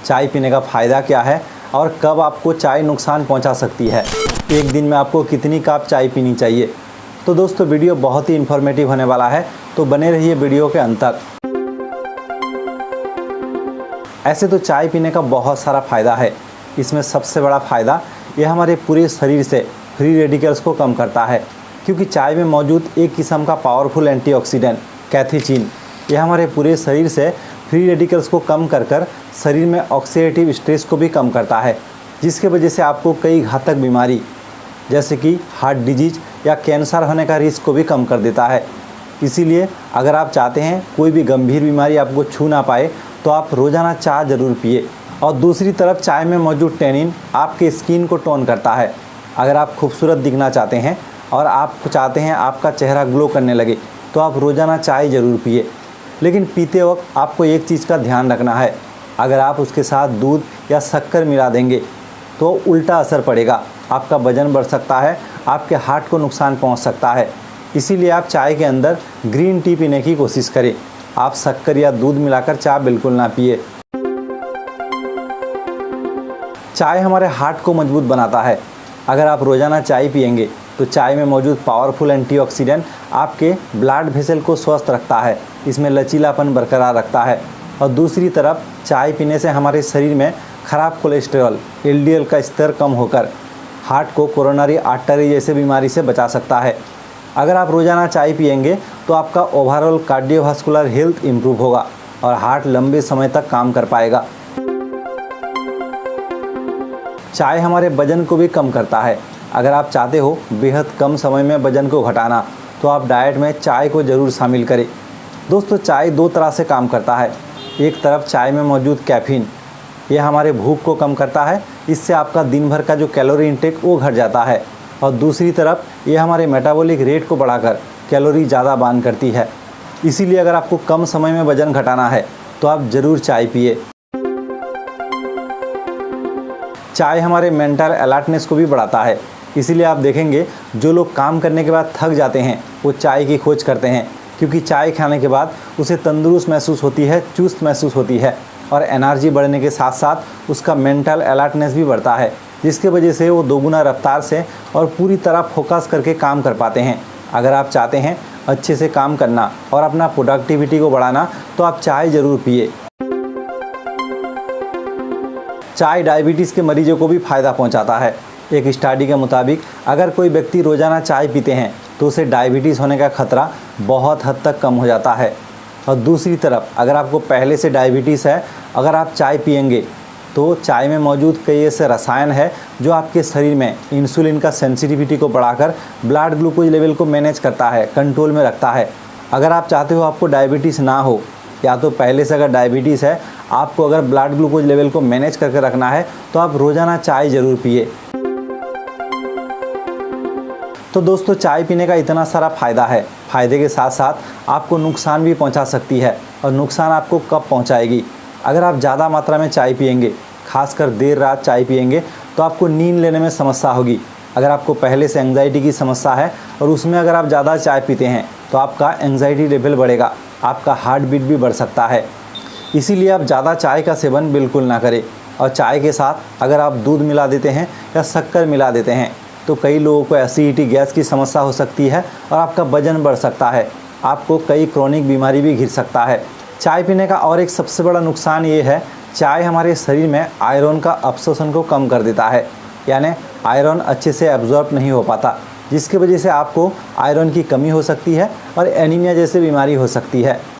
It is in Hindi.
चाय पीने का फ़ायदा क्या है और कब आपको चाय नुकसान पहुंचा सकती है, एक दिन में आपको कितनी कप चाय पीनी चाहिए। तो दोस्तों वीडियो बहुत ही इन्फॉर्मेटिव होने वाला है, तो बने रहिए वीडियो के अंत तक। ऐसे तो चाय पीने का बहुत सारा फ़ायदा है। इसमें सबसे बड़ा फ़ायदा यह हमारे पूरे शरीर से फ्री रेडिकल्स को कम करता है, क्योंकि चाय में मौजूद एक किस्म का पावरफुल एंटीऑक्सीडेंट कैथेचिन यह हमारे पूरे शरीर से फ्री रेडिकल्स को कम कर शरीर में ऑक्सीडेटिव स्ट्रेस को भी कम करता है, जिसके वजह से आपको कई घातक बीमारी जैसे कि हार्ट डिजीज या कैंसर होने का रिस्क को भी कम कर देता है। इसीलिए अगर आप चाहते हैं कोई भी गंभीर बीमारी आपको छू ना पाए तो आप रोज़ाना चाय ज़रूर पिए। और दूसरी तरफ चाय में मौजूद टैनिन आपके स्किन को टोन करता है। अगर आप खूबसूरत दिखना चाहते हैं और आप चाहते हैं आपका चेहरा ग्लो करने लगे तो आप रोज़ाना चाय ज़रूर पिए। लेकिन पीते वक्त आपको एक चीज़ का ध्यान रखना है, अगर आप उसके साथ दूध या शक्कर मिला देंगे तो उल्टा असर पड़ेगा, आपका वजन बढ़ सकता है, आपके हार्ट को नुकसान पहुंच सकता है। इसीलिए आप चाय के अंदर ग्रीन टी पीने की कोशिश करें। आप शक्कर या दूध मिलाकर चाय बिल्कुल ना पिए। चाय हमारे हार्ट को मजबूत बनाता है। अगर आप रोज़ाना चाय पिएंगे तो चाय में मौजूद पावरफुल एंटीऑक्सीडेंट आपके ब्लड वेसल को स्वस्थ रखता है, इसमें लचीलापन बरकरार रखता है। और दूसरी तरफ चाय पीने से हमारे शरीर में ख़राब कोलेस्ट्रॉल एलडीएल का स्तर कम होकर हार्ट को कोरोनरी आर्टरी जैसे बीमारी से बचा सकता है। अगर आप रोज़ाना चाय पिएंगे तो आपका ओवरऑल कार्डियोवास्कुलर हेल्थ इम्प्रूव होगा और हार्ट लंबे समय तक काम कर पाएगा। चाय हमारे वजन को भी कम करता है। अगर आप चाहते हो बेहद कम समय में वजन को घटाना तो आप डाइट में चाय को ज़रूर शामिल करें। दोस्तों चाय दो तरह से काम करता है। एक तरफ चाय में मौजूद कैफ़ीन यह हमारे भूख को कम करता है, इससे आपका दिन भर का जो कैलोरी इंटेक वो घट जाता है। और दूसरी तरफ यह हमारे मेटाबॉलिक रेट को बढ़ाकर कैलोरी ज़्यादा बर्न करती है। इसीलिए अगर आपको कम समय में वजन घटाना है तो आप ज़रूर चाय पिए। चाय हमारे मेंटल अलर्टनेस को भी बढ़ाता है। इसीलिए आप देखेंगे जो लोग काम करने के बाद थक जाते हैं वो चाय की खोज करते हैं, क्योंकि चाय खाने के बाद उसे तंदुरुस्त महसूस होती है, चुस्त महसूस होती है और एनर्जी बढ़ने के साथ साथ उसका मेंटल अलर्टनेस भी बढ़ता है, जिसके वजह से वो दोगुना रफ्तार से और पूरी तरह फोकस करके काम कर पाते हैं। अगर आप चाहते हैं अच्छे से काम करना और अपना प्रोडक्टिविटी को बढ़ाना तो आप चाय ज़रूर पिए। चाय डायबिटीज़ के मरीजों को भी फ़ायदा पहुंचाता है। एक स्टडी के मुताबिक अगर कोई व्यक्ति रोज़ाना चाय पीते हैं तो उसे डायबिटीज़ होने का खतरा बहुत हद तक कम हो जाता है। और दूसरी तरफ अगर आपको पहले से डायबिटीज़ है, अगर आप चाय पिएंगे तो चाय में मौजूद कई ऐसे रसायन है जो आपके शरीर में इंसुलिन का सेंसिटिविटी को बढ़ाकर ब्लड ग्लूकोज लेवल को मैनेज करता है, कंट्रोल में रखता है। अगर आप चाहते हो आपको डायबिटीज़ ना हो, या तो पहले से अगर डायबिटीज़ है, आपको अगर ब्लड ग्लूकोज लेवल को मैनेज करके रखना है तो आप रोज़ाना चाय ज़रूर पिए। तो दोस्तों चाय पीने का इतना सारा फ़ायदा है, फ़ायदे के साथ साथ आपको नुकसान भी पहुंचा सकती है। और नुकसान आपको कब पहुंचाएगी? अगर आप ज़्यादा मात्रा में चाय पिएंगे, खासकर देर रात चाय पिएंगे तो आपको नींद लेने में समस्या होगी। अगर आपको पहले से एंग्जाइटी की समस्या है और उसमें अगर आप ज़्यादा चाय पीते हैं तो आपका एंग्जाइटी लेवल बढ़ेगा, आपका हार्ट बीट भी बढ़ सकता है। इसीलिए आप ज़्यादा चाय का सेवन बिल्कुल ना करें। और चाय के साथ अगर आप दूध मिला देते हैं या शक्कर मिला देते हैं तो कई लोगों को एसिडिटी गैस की समस्या हो सकती है और आपका वजन बढ़ सकता है, आपको कई क्रोनिक बीमारी भी घिर सकता है। चाय पीने का और एक सबसे बड़ा नुकसान ये है, चाय हमारे शरीर में आयरन का अब्सॉर्प्शन को कम कर देता है, यानी आयरन अच्छे से एब्जॉर्ब नहीं हो पाता, जिसकी वजह से आपको आयरन की कमी हो सकती है और एनीमिया जैसी बीमारी हो सकती है।